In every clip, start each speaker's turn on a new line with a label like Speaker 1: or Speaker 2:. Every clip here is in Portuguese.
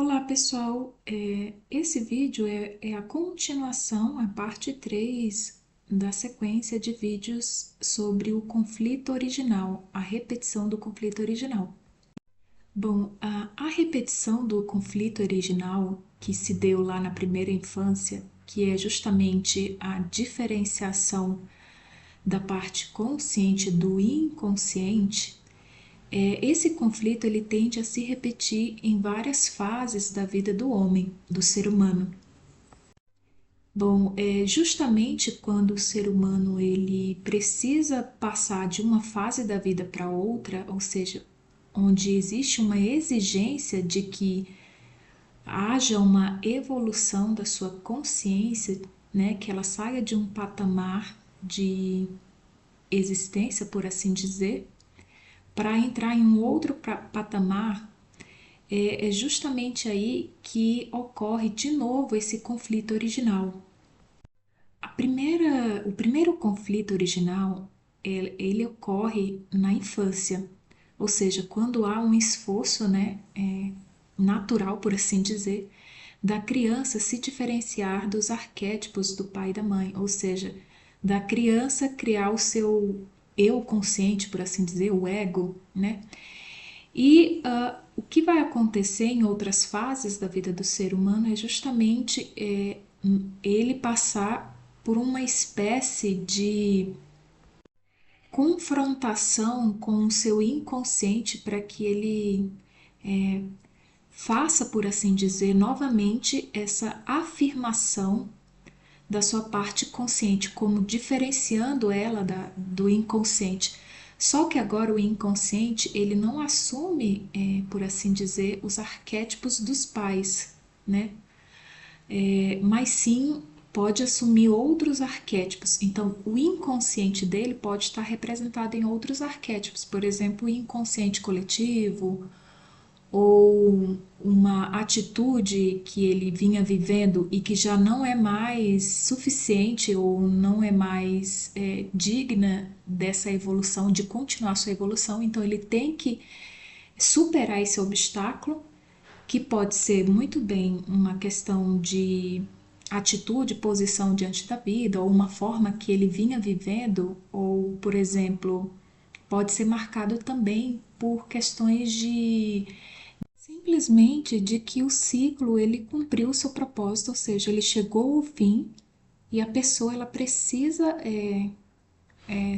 Speaker 1: Olá pessoal, esse vídeo é a continuação, a parte 3 da sequência de vídeos sobre o conflito original, a repetição do conflito original. Bom, a repetição do conflito original que se deu lá na primeira infância, que é justamente a diferenciação da parte consciente do inconsciente. Esse conflito ele tende a se repetir em várias fases da vida do homem, do ser humano. Bom, é justamente quando o ser humano ele precisa passar de uma fase da vida para outra, ou seja, onde existe uma exigência de que haja uma evolução da sua consciência, né, que ela saia de um patamar de existência, por assim dizer, para entrar em um outro patamar. É justamente aí que ocorre de novo esse conflito original. O primeiro conflito original, ele ocorre na infância, ou seja, quando há um esforço, né, natural, por assim dizer, da criança se diferenciar dos arquétipos do pai e da mãe, ou seja, da criança criar o seu eu consciente, por assim dizer, o ego, né? E o que vai acontecer em outras fases da vida do ser humano é justamente ele passar por uma espécie de confrontação com o seu inconsciente para que ele faça, por assim dizer, novamente essa afirmação da sua parte consciente, como diferenciando ela do inconsciente. Só que agora o inconsciente ele não assume, por assim dizer, os arquétipos dos pais, né? Mas sim pode assumir outros arquétipos. Então, o inconsciente dele pode estar representado em outros arquétipos, por exemplo, o inconsciente coletivo, ou uma atitude que ele vinha vivendo e que já não é mais suficiente ou não é mais digna dessa evolução, de continuar sua evolução, então ele tem que superar esse obstáculo, que pode ser muito bem uma questão de atitude, posição diante da vida, ou uma forma que ele vinha vivendo, ou, por exemplo, pode ser marcado também por questões de simplesmente de que o ciclo ele cumpriu o seu propósito, ou seja, ele chegou ao fim e a pessoa ela precisa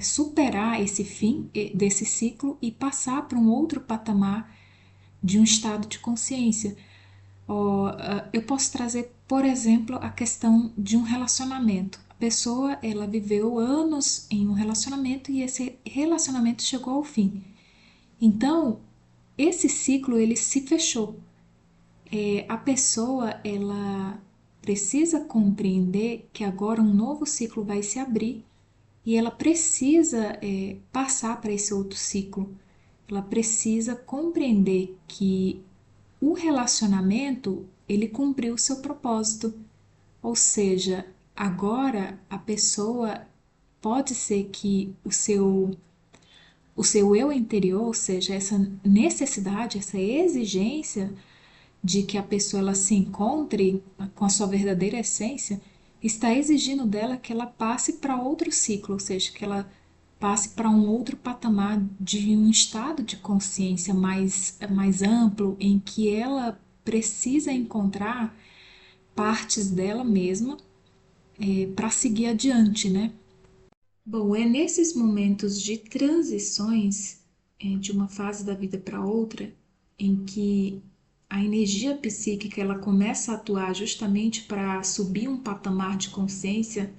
Speaker 1: superar esse fim desse ciclo e passar para um outro patamar de um estado de consciência. Eu posso trazer, por exemplo, a questão de um relacionamento. A pessoa ela viveu anos em um relacionamento e esse relacionamento chegou ao fim. Então, esse ciclo ele se fechou. A pessoa ela precisa compreender que agora um novo ciclo vai se abrir e ela precisa passar para esse outro ciclo. Ela precisa compreender que o relacionamento ele cumpriu o seu propósito, ou seja, agora a pessoa pode ser que o seu eu interior, ou seja, essa necessidade, essa exigência de que a pessoa ela se encontre com a sua verdadeira essência, está exigindo dela que ela passe para outro ciclo, ou seja, que ela passe para um outro patamar de um estado de consciência mais amplo, em que ela precisa encontrar partes dela mesma para seguir adiante, né? Bom, é nesses momentos de transições de uma fase da vida para outra, em que a energia psíquica ela começa a atuar justamente para subir um patamar de consciência,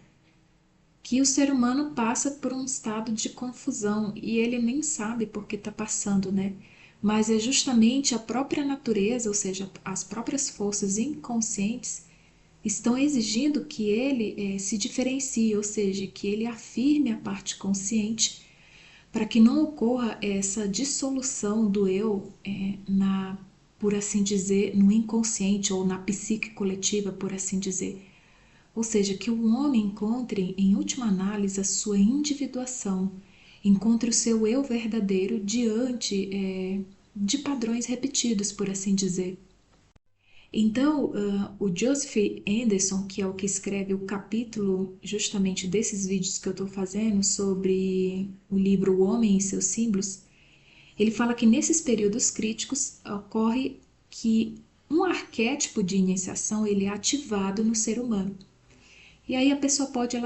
Speaker 1: que o ser humano passa por um estado de confusão e ele nem sabe por que está passando, né? Mas é justamente a própria natureza, ou seja, as próprias forças inconscientes estão exigindo que ele se diferencie, ou seja, que ele afirme a parte consciente para que não ocorra essa dissolução do eu por assim dizer, no inconsciente ou na psique coletiva, por assim dizer. Ou seja, que o homem encontre, em última análise, a sua individuação, encontre o seu eu verdadeiro diante de padrões repetidos, por assim dizer. Então, o Joseph Anderson, que é o que escreve o capítulo justamente desses vídeos que eu estou fazendo sobre o livro O Homem e seus Símbolos, ele fala que nesses períodos críticos ocorre que um arquétipo de iniciação ele é ativado no ser humano. E aí a pessoa pode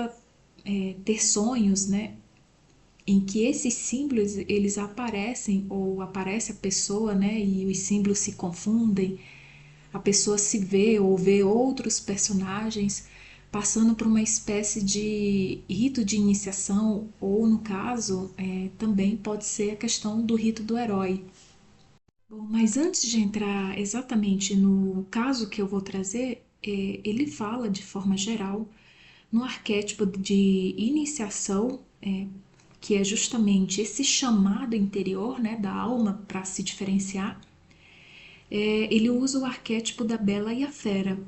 Speaker 1: ter sonhos, né, em que esses símbolos eles aparecem ou aparece a pessoa, né, e os símbolos se confundem, a pessoa se vê ou vê outros personagens passando por uma espécie de rito de iniciação, ou no caso, também pode ser a questão do rito do herói. Bom, mas antes de entrar exatamente no caso que eu vou trazer, ele fala de forma geral no arquétipo de iniciação, que é justamente esse chamado interior, né, da alma para se diferenciar. Ele usa o arquétipo da bela e a fera.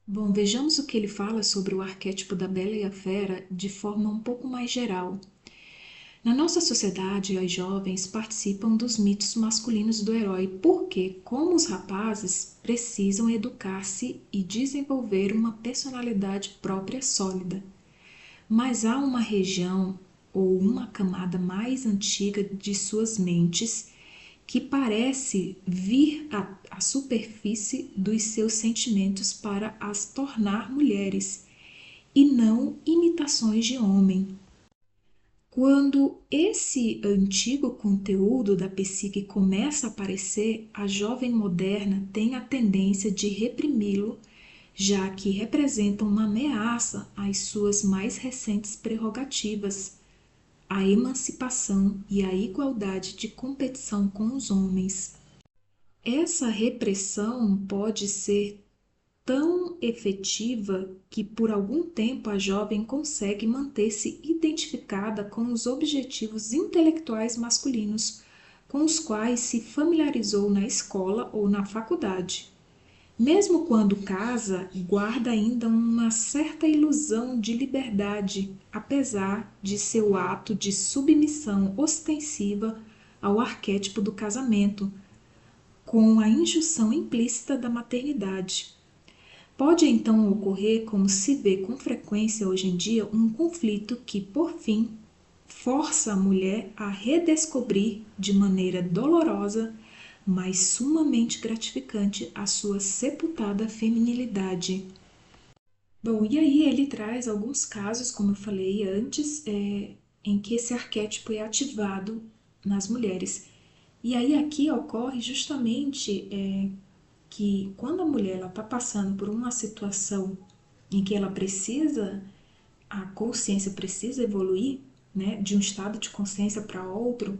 Speaker 1: Bom, vejamos o que ele fala sobre o arquétipo da bela e a fera de forma um pouco mais geral. Na nossa sociedade, as jovens participam dos mitos masculinos do herói porque, como os rapazes, precisam educar-se e desenvolver uma personalidade própria sólida. Mas há uma região ou uma camada mais antiga de suas mentes que parece vir à superfície dos seus sentimentos para as tornar mulheres e não imitações de homem. Quando esse antigo conteúdo da psique começa a aparecer, a jovem moderna tem a tendência de reprimi-lo, já que representa uma ameaça às suas mais recentes prerrogativas, a emancipação e a igualdade de competição com os homens. Essa repressão pode ser tão efetiva que por algum tempo a jovem consegue manter-se identificada com os objetivos intelectuais masculinos com os quais se familiarizou na escola ou na faculdade. Mesmo quando casa, guarda ainda uma certa ilusão de liberdade, apesar de seu ato de submissão ostensiva ao arquétipo do casamento, com a injunção implícita da maternidade. Pode então ocorrer, como se vê com frequência hoje em dia, um conflito que, por fim, força a mulher a redescobrir de maneira dolorosa, mas sumamente gratificante, a sua sepultada feminilidade. Bom, e aí ele traz alguns casos, como eu falei antes, em que esse arquétipo é ativado nas mulheres. E aí aqui ocorre justamente que quando a mulher está passando por uma situação em que ela precisa, a consciência precisa evoluir, né, de um estado de consciência para outro,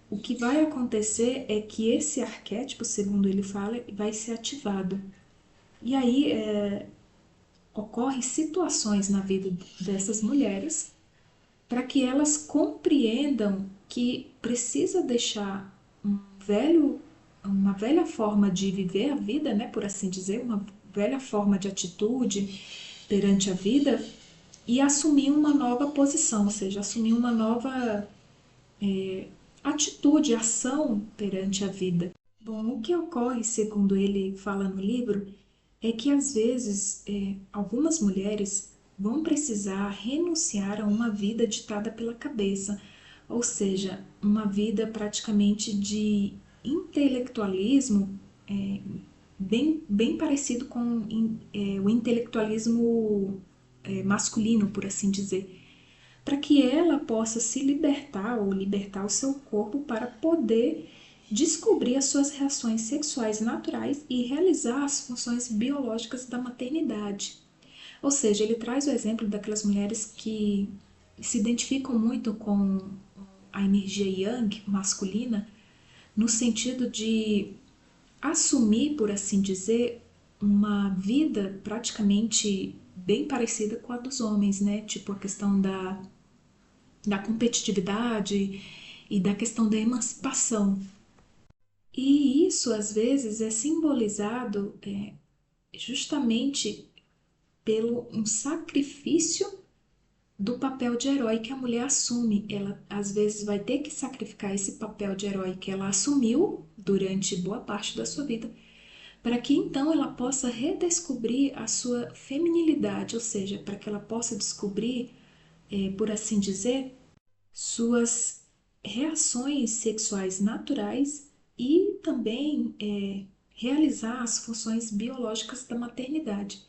Speaker 1: o que vai acontecer é que esse arquétipo, segundo ele fala, vai ser ativado. E aí ocorrem situações na vida dessas mulheres para que elas compreendam que precisa deixar uma velha forma de viver a vida, né, por assim dizer, uma velha forma de atitude perante a vida e assumir uma nova posição, ou seja, assumir uma nova atitude, ação perante a vida. Bom, o que ocorre, segundo ele fala no livro, é que às vezes algumas mulheres vão precisar renunciar a uma vida ditada pela cabeça, ou seja, uma vida praticamente de intelectualismo bem parecido com o intelectualismo masculino, por assim dizer, para que ela possa se libertar ou libertar o seu corpo para poder descobrir as suas reações sexuais naturais e realizar as funções biológicas da maternidade. Ou seja, ele traz o exemplo daquelas mulheres que se identificam muito com a energia yang masculina, no sentido de assumir, por assim dizer, uma vida praticamente bem parecida com a dos homens, né? Tipo a questão da competitividade e da questão da emancipação. E isso, às vezes, é simbolizado justamente pelo um sacrifício do papel de herói que a mulher assume. Ela, às vezes, vai ter que sacrificar esse papel de herói que ela assumiu durante boa parte da sua vida para que então ela possa redescobrir a sua feminilidade, ou seja, para que ela possa descobrir, por assim dizer, suas reações sexuais naturais e também realizar as funções biológicas da maternidade.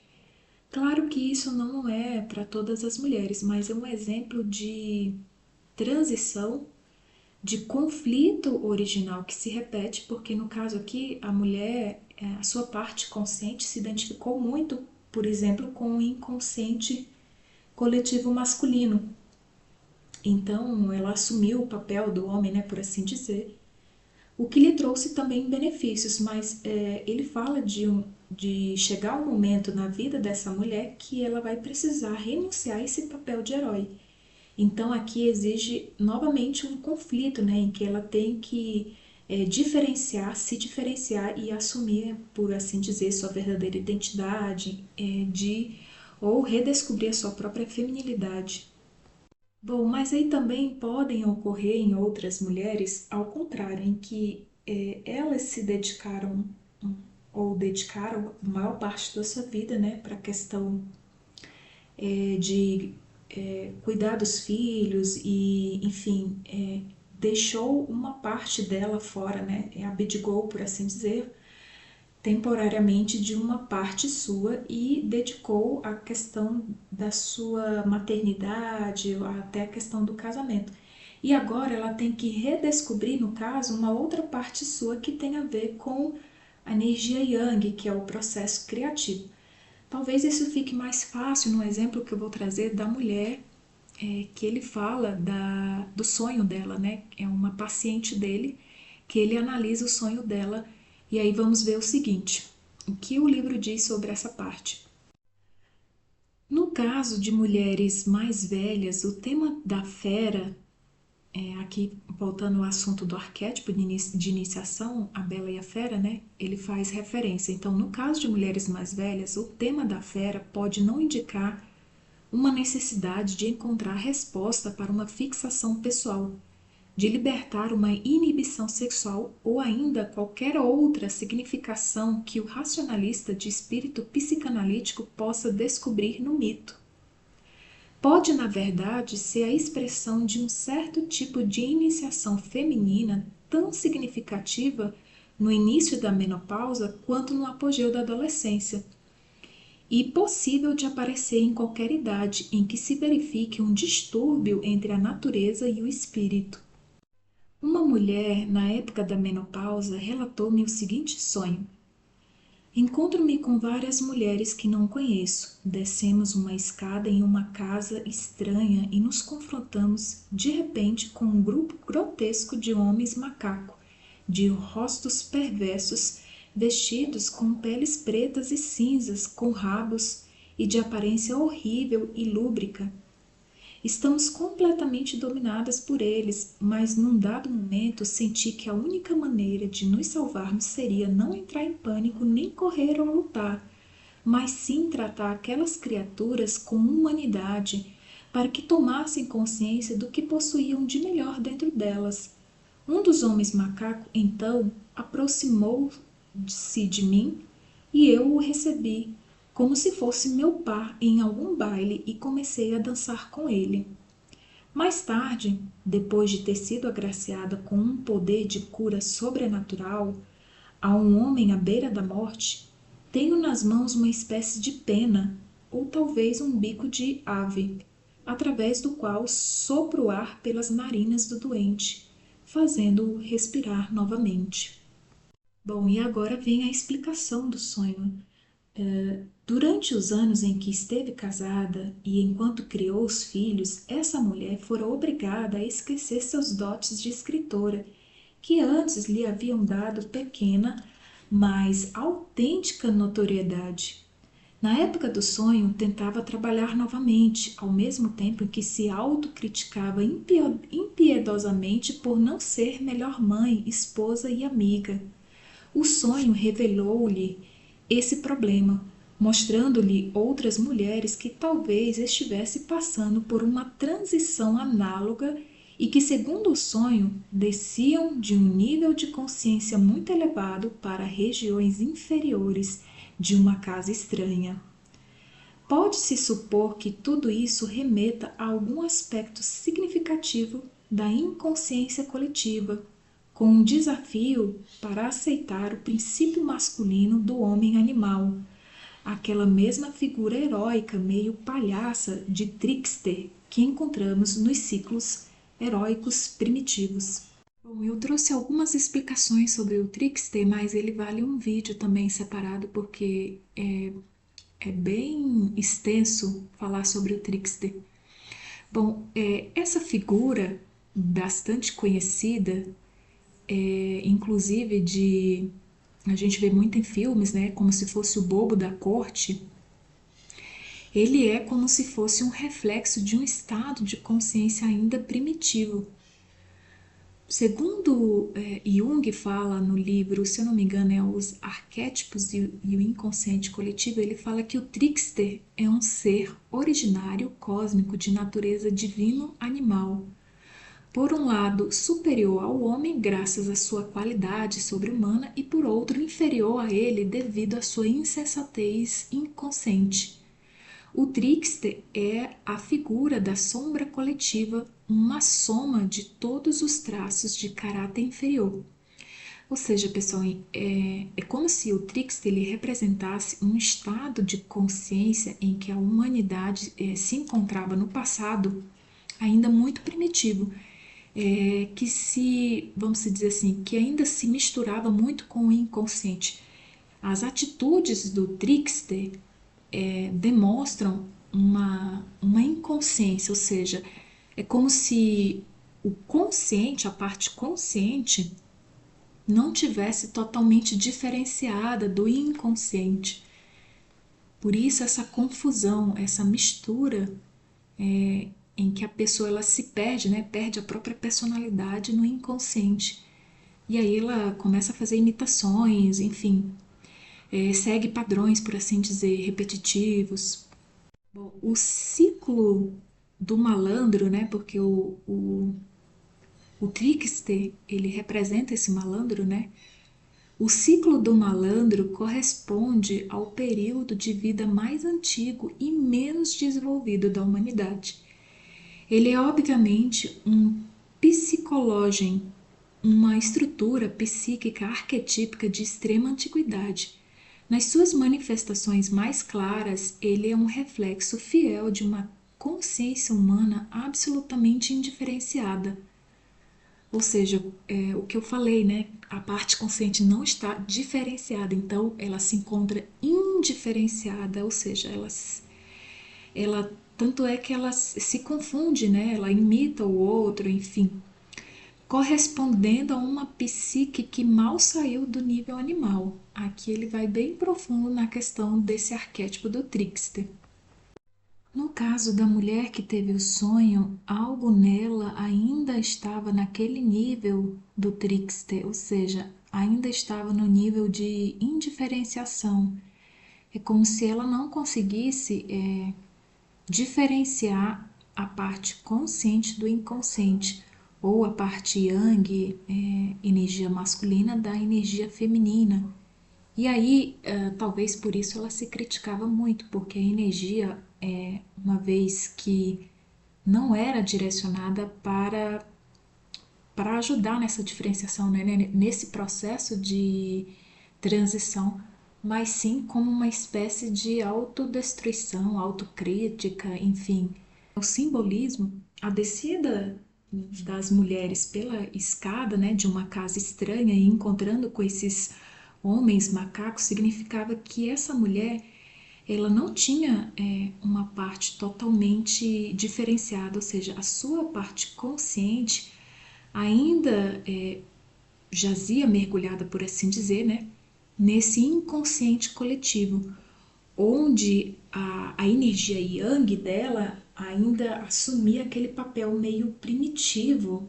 Speaker 1: Claro que isso não é para todas as mulheres, mas é um exemplo de transição, de conflito original que se repete, porque no caso aqui a mulher, a sua parte consciente se identificou muito, por exemplo, com o inconsciente coletivo masculino. Então ela assumiu o papel do homem, né, por assim dizer, o que lhe trouxe também benefícios, mas ele fala de chegar um momento na vida dessa mulher que ela vai precisar renunciar a esse papel de herói. Então aqui exige novamente um conflito, né, em que ela tem que diferenciar, se diferenciar e assumir, por assim dizer, sua verdadeira identidade, ou redescobrir a sua própria feminilidade. Bom, mas aí também podem ocorrer em outras mulheres, ao contrário, em que elas se dedicaram ou dedicaram a maior parte da sua vida, né, para a questão de cuidar dos filhos e, enfim, deixou uma parte dela fora, né, abdicou, por assim dizer, temporariamente de uma parte sua e dedicou a questão da sua maternidade, até a questão do casamento. E agora ela tem que redescobrir, no caso, uma outra parte sua que tem a ver com a energia Yang, que é o processo criativo. Talvez isso fique mais fácil no exemplo que eu vou trazer da mulher, que ele fala do sonho dela, né? É uma paciente dele que ele analisa o sonho dela e aí vamos ver o seguinte, o que o livro diz sobre essa parte. No caso de mulheres mais velhas, o tema da fera, aqui voltando ao assunto do arquétipo de iniciação, a Bela e a Fera, né? Ele faz referência. Então, no caso de mulheres mais velhas, o tema da fera pode não indicar uma necessidade de encontrar resposta para uma fixação pessoal, de libertar uma inibição sexual ou ainda qualquer outra significação que o racionalista de espírito psicanalítico possa descobrir no mito. Pode, na verdade, ser a expressão de um certo tipo de iniciação feminina tão significativa no início da menopausa quanto no apogeu da adolescência, e possível de aparecer em qualquer idade em que se verifique um distúrbio entre a natureza e o espírito. Uma mulher, na época da menopausa, relatou-me o seguinte sonho: encontro-me com várias mulheres que não conheço. Descemos uma escada em uma casa estranha e nos confrontamos de repente com um grupo grotesco de homens macaco, de rostos perversos, vestidos com peles pretas e cinzas, com rabos e de aparência horrível e lúbrica. Estamos completamente dominadas por eles, mas num dado momento senti que a única maneira de nos salvarmos seria não entrar em pânico nem correr ou lutar, mas sim tratar aquelas criaturas com humanidade, para que tomassem consciência do que possuíam de melhor dentro delas. Um dos homens macaco, então, aproximou-se de mim e eu o recebi, como se fosse meu par em algum baile e comecei a dançar com ele. Mais tarde, depois de ter sido agraciada com um poder de cura sobrenatural, a um homem à beira da morte, tenho nas mãos uma espécie de pena, ou talvez um bico de ave, através do qual sopro o ar pelas narinas do doente, fazendo-o respirar novamente. Bom, e agora vem a explicação do sonho. Durante os anos em que esteve casada e enquanto criou os filhos, essa mulher fora obrigada a esquecer seus dotes de escritora, que antes lhe haviam dado pequena, mas autêntica notoriedade. Na época do sonho, tentava trabalhar novamente, ao mesmo tempo em que se autocriticava impiedosamente por não ser melhor mãe, esposa e amiga. O sonho revelou-lhe esse problema, mostrando-lhe outras mulheres que talvez estivesse passando por uma transição análoga e que, segundo o sonho, desciam de um nível de consciência muito elevado para regiões inferiores de uma casa estranha. Pode-se supor que tudo isso remeta a algum aspecto significativo da inconsciência coletiva, com um desafio para aceitar o princípio masculino do homem animal, aquela mesma figura heróica meio palhaça de trickster que encontramos nos ciclos heróicos primitivos. Bom, eu trouxe algumas explicações sobre o trickster, mas ele vale um vídeo também separado porque é bem extenso falar sobre o trickster. Bom, essa figura bastante conhecida, inclusive a gente vê muito em filmes, né, como se fosse o bobo da corte. Ele é como se fosse um reflexo de um estado de consciência ainda primitivo. Segundo Jung fala no livro, se eu não me engano, é Os Arquétipos e o Inconsciente Coletivo, ele fala que o trickster é um ser originário cósmico de natureza divino-animal. Por um lado, superior ao homem graças à sua qualidade sobre-humana e por outro, inferior a ele devido à sua insensatez inconsciente. O trickster é a figura da sombra coletiva, uma soma de todos os traços de caráter inferior. Ou seja, pessoal, é como se o trickster ele representasse um estado de consciência em que a humanidade se encontrava no passado ainda muito primitivo, que vamos dizer assim, que ainda se misturava muito com o inconsciente. As atitudes do trickster demonstram uma inconsciência, ou seja, é como se o consciente, a parte consciente, não tivesse totalmente diferenciada do inconsciente. Por isso essa confusão, essa mistura em que a pessoa ela se perde, né? Perde a própria personalidade no inconsciente. E aí ela começa a fazer imitações, enfim, segue padrões, por assim dizer, repetitivos. Bom, o ciclo do malandro, né? Porque o trickster, ele representa esse malandro, né? O ciclo do malandro corresponde ao período de vida mais antigo e menos desenvolvido da humanidade. Ele é, obviamente, um psicológeno, uma estrutura psíquica arquetípica de extrema antiguidade. Nas suas manifestações mais claras, ele é um reflexo fiel de uma consciência humana absolutamente indiferenciada. Ou seja, o que eu falei, né? A parte consciente não está diferenciada, então ela se encontra indiferenciada, ou seja, ela tanto é que ela se confunde, né? Ela imita o outro, enfim, correspondendo a uma psique que mal saiu do nível animal. Aqui ele vai bem profundo na questão desse arquétipo do trickster. No caso da mulher que teve o sonho, algo nela ainda estava naquele nível do trickster, ou seja, ainda estava no nível de indiferenciação. É como se ela não conseguisse diferenciar a parte consciente do inconsciente, ou a parte yang, energia masculina, da energia feminina. E aí, talvez por isso ela se criticava muito, porque a energia, uma vez que não era direcionada para ajudar nessa diferenciação, né, nesse processo de transição, mas sim como uma espécie de autodestruição, autocrítica, enfim. O simbolismo, a descida das mulheres pela escada, né, de uma casa estranha e encontrando com esses homens macacos, significava que essa mulher ela não tinha uma parte totalmente diferenciada, ou seja, a sua parte consciente ainda jazia mergulhada, por assim dizer, né, nesse inconsciente coletivo, onde a energia yang dela ainda assumia aquele papel meio primitivo,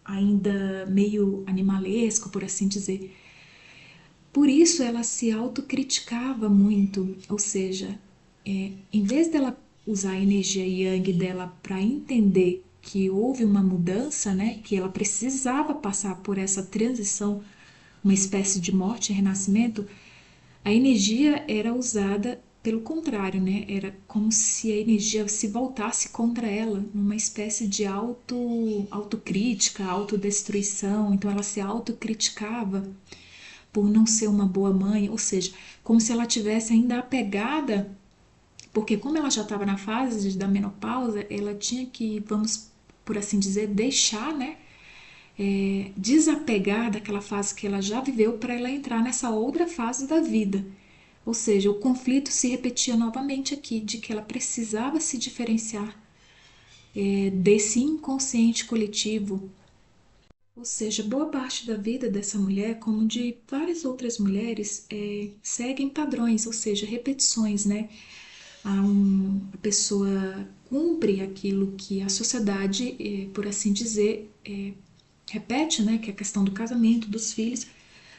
Speaker 1: ainda meio animalesco, por assim dizer. Por isso ela se autocriticava muito, ou seja, em vez dela usar a energia yang dela para entender que houve uma mudança, né, que ela precisava passar por essa transição, uma espécie de morte e renascimento, a energia era usada pelo contrário, né? Era como se a energia se voltasse contra ela, numa espécie de autocrítica, autodestruição. Então ela se autocriticava por não ser uma boa mãe, ou seja, como se ela tivesse ainda apegada, porque como ela já estava na fase da menopausa, ela tinha que, vamos por assim dizer, deixar, né? Desapegar daquela fase que ela já viveu para ela entrar nessa outra fase da vida. Ou seja, o conflito se repetia novamente aqui, de que ela precisava se diferenciar desse inconsciente coletivo. Ou seja, boa parte da vida dessa mulher, como de várias outras mulheres, seguem padrões, ou seja, repetições, né? A pessoa cumpre aquilo que a sociedade, por assim dizer, repete, né? Que é a questão do casamento, dos filhos.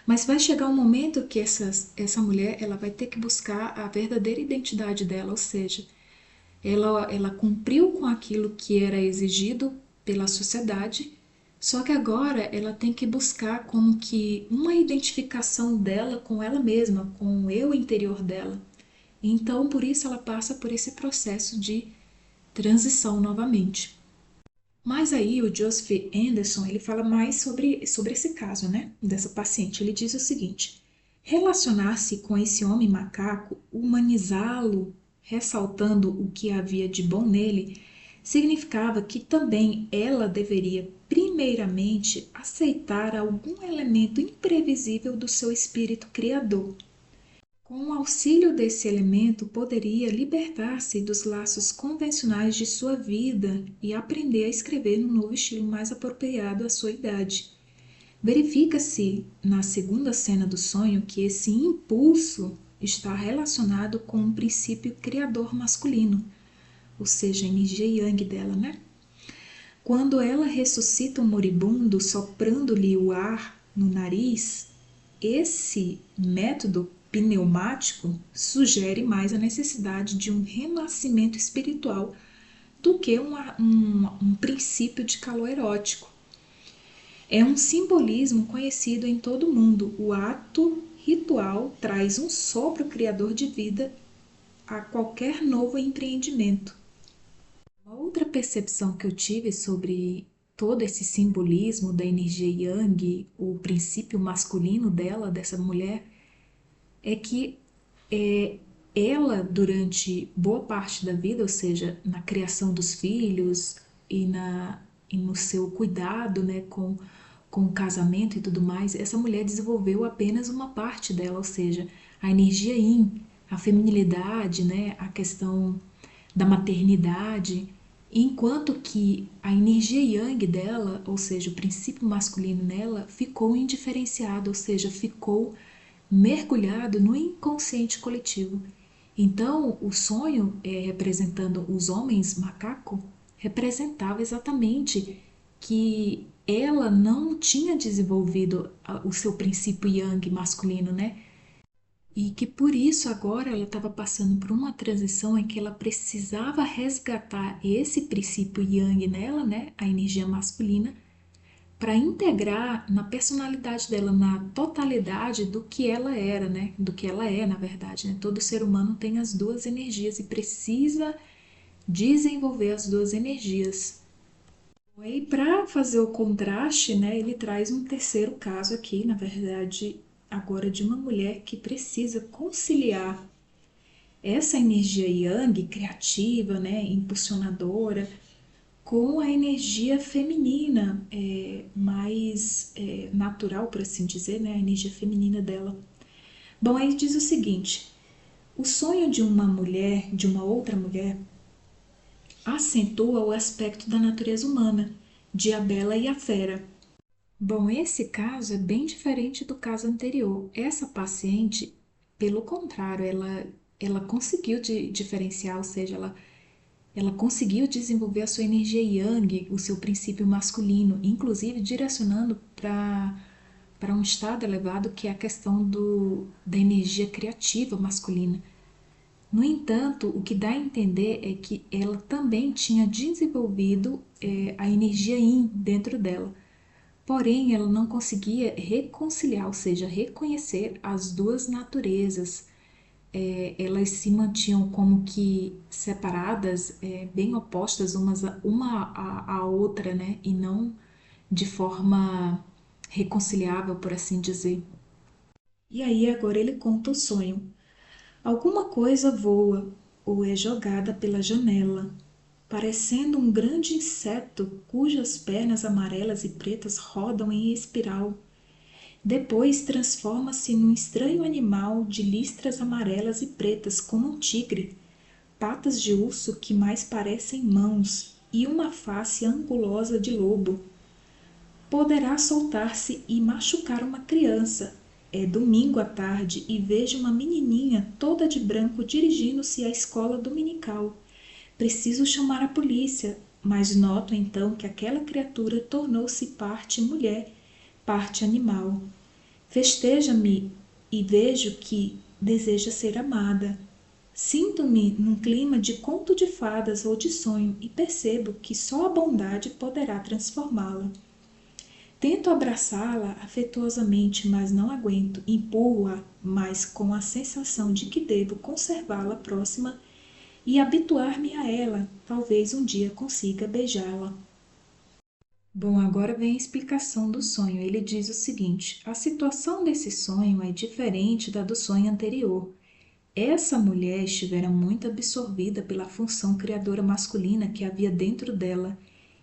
Speaker 1: Mas vai chegar um momento que essa mulher ela vai ter que buscar a verdadeira identidade dela, ou seja, ela cumpriu com aquilo que era exigido pela sociedade, só que agora ela tem que buscar como que uma identificação dela com ela mesma, com o eu interior dela. Então, por isso ela passa por esse processo de transição novamente. Mas aí o Joseph Anderson, ele fala mais sobre esse caso, né, dessa paciente. Ele diz o seguinte: relacionar-se com esse homem macaco, humanizá-lo, ressaltando o que havia de bom nele, significava que também ela deveria primeiramente aceitar algum elemento imprevisível do seu espírito criador. Com o auxílio desse elemento, poderia libertar-se dos laços convencionais de sua vida e aprender a escrever num novo estilo mais apropriado à sua idade. Verifica-se na segunda cena do sonho que esse impulso está relacionado com um princípio criador masculino, ou seja, a energia yang dela, né? Quando ela ressuscita um moribundo soprando-lhe o ar no nariz, esse método pneumático sugere mais a necessidade de um renascimento espiritual do que um princípio de calor erótico. É um simbolismo conhecido em todo o mundo. O ato ritual traz um sopro criador de vida a qualquer novo empreendimento. Uma outra percepção que eu tive sobre todo esse simbolismo da energia yang, o princípio masculino dela, dessa mulher, é que ela, durante boa parte da vida, ou seja, na criação dos filhos e no seu cuidado, né, com o casamento e tudo mais, essa mulher desenvolveu apenas uma parte dela, ou seja, a energia yin, a feminilidade, né, a questão da maternidade, enquanto que a energia yang dela, ou seja, o princípio masculino nela, ficou indiferenciado, ou seja, ficou mergulhado no inconsciente coletivo. Então, o sonho, representando os homens macaco, representava exatamente que ela não tinha desenvolvido o seu princípio yang masculino, né? E que por isso agora ela estava passando por uma transição em que ela precisava resgatar esse princípio yang nela, né? A energia masculina, para integrar na personalidade dela, na totalidade do que ela era, né? Do que ela é, na verdade, né? Todo ser humano tem as duas energias e precisa desenvolver as duas energias. E para fazer o contraste, né, ele traz um terceiro caso aqui, na verdade, agora de uma mulher que precisa conciliar essa energia yang, criativa, né, impulsionadora, com a energia feminina, mais natural, por assim dizer, né? A energia feminina dela. Bom, aí diz o seguinte: o sonho de uma mulher, de uma outra mulher, acentua o aspecto da natureza humana, de a bela e a fera. Bom, esse caso é bem diferente do caso anterior. Essa paciente, pelo contrário, ela conseguiu diferenciar, ou seja, ela conseguiu desenvolver a sua energia yang, o seu princípio masculino, inclusive direcionando para um estado elevado que é a questão da energia criativa masculina. No entanto, o que dá a entender é que ela também tinha desenvolvido a energia Yin dentro dela. Porém, ela não conseguia reconciliar, ou seja, reconhecer as duas naturezas. Elas se mantinham como que separadas, bem opostas uma à outra, né? E não de forma reconciliável, por assim dizer. E aí agora ele conta o sonho. Alguma coisa voa ou é jogada pela janela, parecendo um grande inseto cujas pernas amarelas e pretas rodam em espiral. Depois transforma-se num estranho animal de listras amarelas e pretas, como um tigre, patas de urso que mais parecem mãos e uma face angulosa de lobo. Poderá soltar-se e machucar uma criança. É domingo à tarde e vejo uma menininha toda de branco dirigindo-se à escola dominical. Preciso chamar a polícia, mas noto então que aquela criatura tornou-se parte mulher, parte animal. Festeja-me e vejo que deseja ser amada. Sinto-me num clima de conto de fadas ou de sonho e percebo que só a bondade poderá transformá-la. Tento abraçá-la afetuosamente, mas não aguento. Empurro-a, mas com a sensação de que devo conservá-la próxima e habituar-me a ela. Talvez um dia consiga beijá-la. Bom, agora vem a explicação do sonho. Ele diz o seguinte: a situação desse sonho é diferente da do sonho anterior. Essa mulher estivera muito absorvida pela função criadora masculina que havia dentro dela,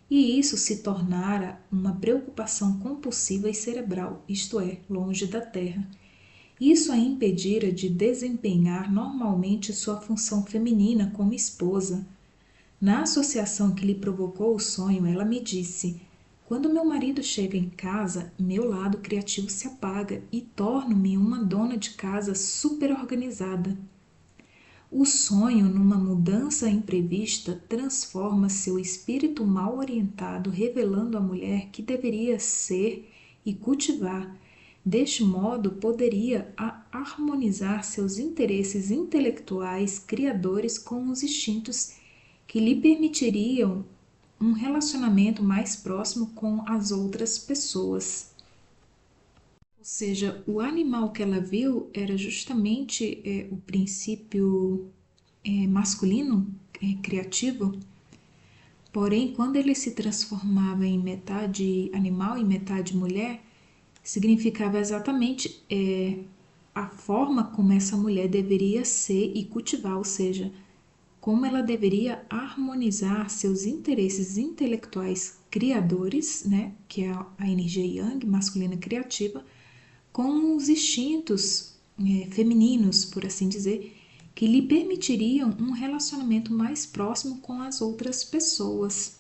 Speaker 1: e isso se tornara uma preocupação compulsiva e cerebral, isto é, longe da terra. Isso a impedira de desempenhar normalmente sua função feminina como esposa. Na associação que lhe provocou o sonho, ela me disse: quando meu marido chega em casa, meu lado criativo se apaga e torno-me uma dona de casa superorganizada. O sonho, numa mudança imprevista, transforma seu espírito mal orientado, revelando à mulher que deveria ser e cultivar. Deste modo, poderia harmonizar seus interesses intelectuais criadores com os instintos que lhe permitiriam um relacionamento mais próximo com as outras pessoas. Ou seja, o animal que ela viu era justamente o princípio masculino, criativo, porém, quando ele se transformava em metade animal e metade mulher, significava exatamente a forma como essa mulher deveria ser e cultivar, ou seja, como ela deveria harmonizar seus interesses intelectuais criadores, né, que é a energia yang, masculina criativa, com os instintos femininos, por assim dizer, que lhe permitiriam um relacionamento mais próximo com as outras pessoas.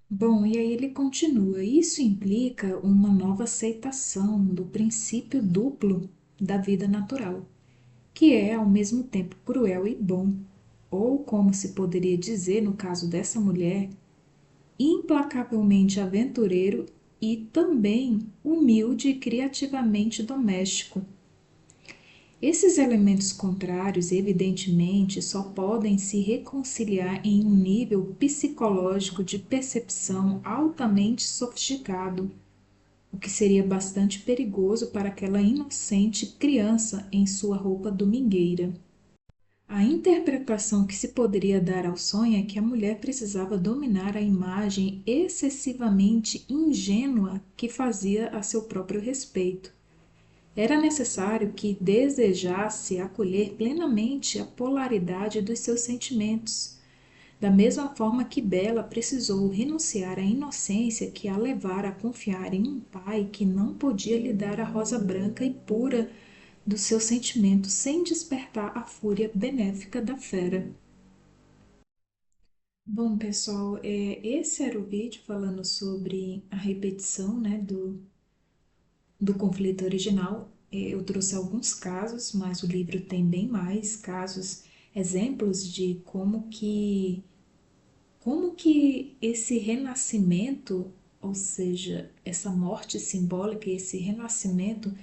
Speaker 1: Bom, e aí ele continua: isso implica uma nova aceitação do princípio duplo da vida natural, que é ao mesmo tempo cruel e bom, ou como se poderia dizer no caso dessa mulher, implacavelmente aventureiro e também humilde e criativamente doméstico. Esses elementos contrários, evidentemente, só podem se reconciliar em um nível psicológico de percepção altamente sofisticado, o que seria bastante perigoso para aquela inocente criança em sua roupa domingueira. A interpretação que se poderia dar ao sonho é que a mulher precisava dominar a imagem excessivamente ingênua que fazia a seu próprio respeito. Era necessário que desejasse acolher plenamente a polaridade dos seus sentimentos, da mesma forma que Bela precisou renunciar à inocência que a levara a confiar em um pai que não podia lhe dar a rosa branca e pura dos seus sentimentos sem despertar a fúria benéfica da fera. Bom, pessoal, esse era o vídeo falando sobre a repetição, né, do conflito original. Eu trouxe alguns casos, mas o livro tem bem mais casos, exemplos de como que esse renascimento, ou seja, essa morte simbólica, esse renascimento,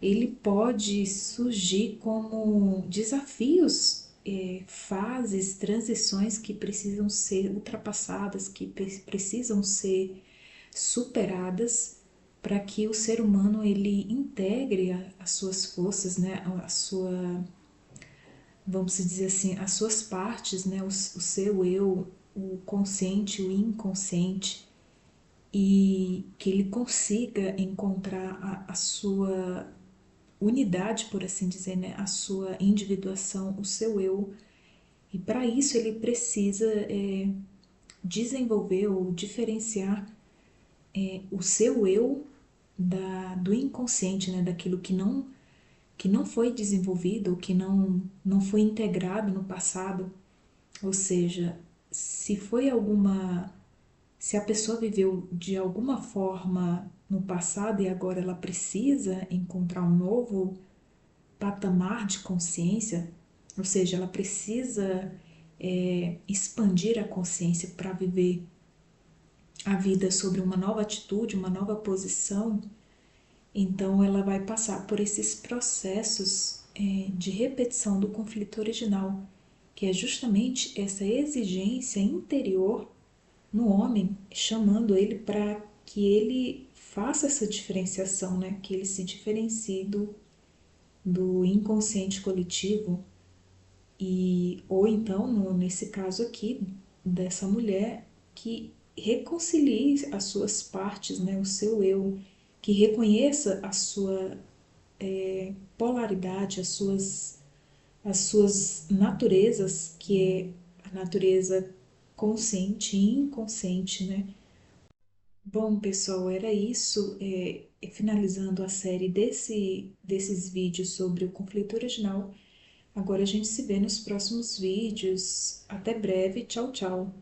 Speaker 1: ele pode surgir como desafios fases, transições que precisam ser ultrapassadas, que precisam ser superadas para que o ser humano ele integre as suas forças, né, a sua, vamos dizer assim, as suas partes, né, o seu eu, o consciente, o inconsciente, e que ele consiga encontrar a sua unidade, por assim dizer, né, a sua individuação, o seu eu. E para isso ele precisa desenvolver ou diferenciar o seu eu do inconsciente, né, daquilo que não foi desenvolvido, ou que não foi integrado no passado. Ou seja, se foi alguma, se a pessoa viveu de alguma forma no passado e agora ela precisa encontrar um novo patamar de consciência, ou seja, ela precisa expandir a consciência para viver a vida sobre uma nova atitude, uma nova posição, então ela vai passar por esses processos de repetição do conflito original, que é justamente essa exigência interior no homem, chamando ele para que ele faça essa diferenciação, né? Que ele se diferencie do inconsciente coletivo e ou então, nesse caso aqui, dessa mulher que reconcilie as suas partes, né, o seu eu, que reconheça a sua polaridade, as suas naturezas, que é a natureza consciente e inconsciente, né? Bom, pessoal, era isso. Finalizando a série desses vídeos sobre o conflito original. Agora a gente se vê nos próximos vídeos. Até breve. Tchau, tchau.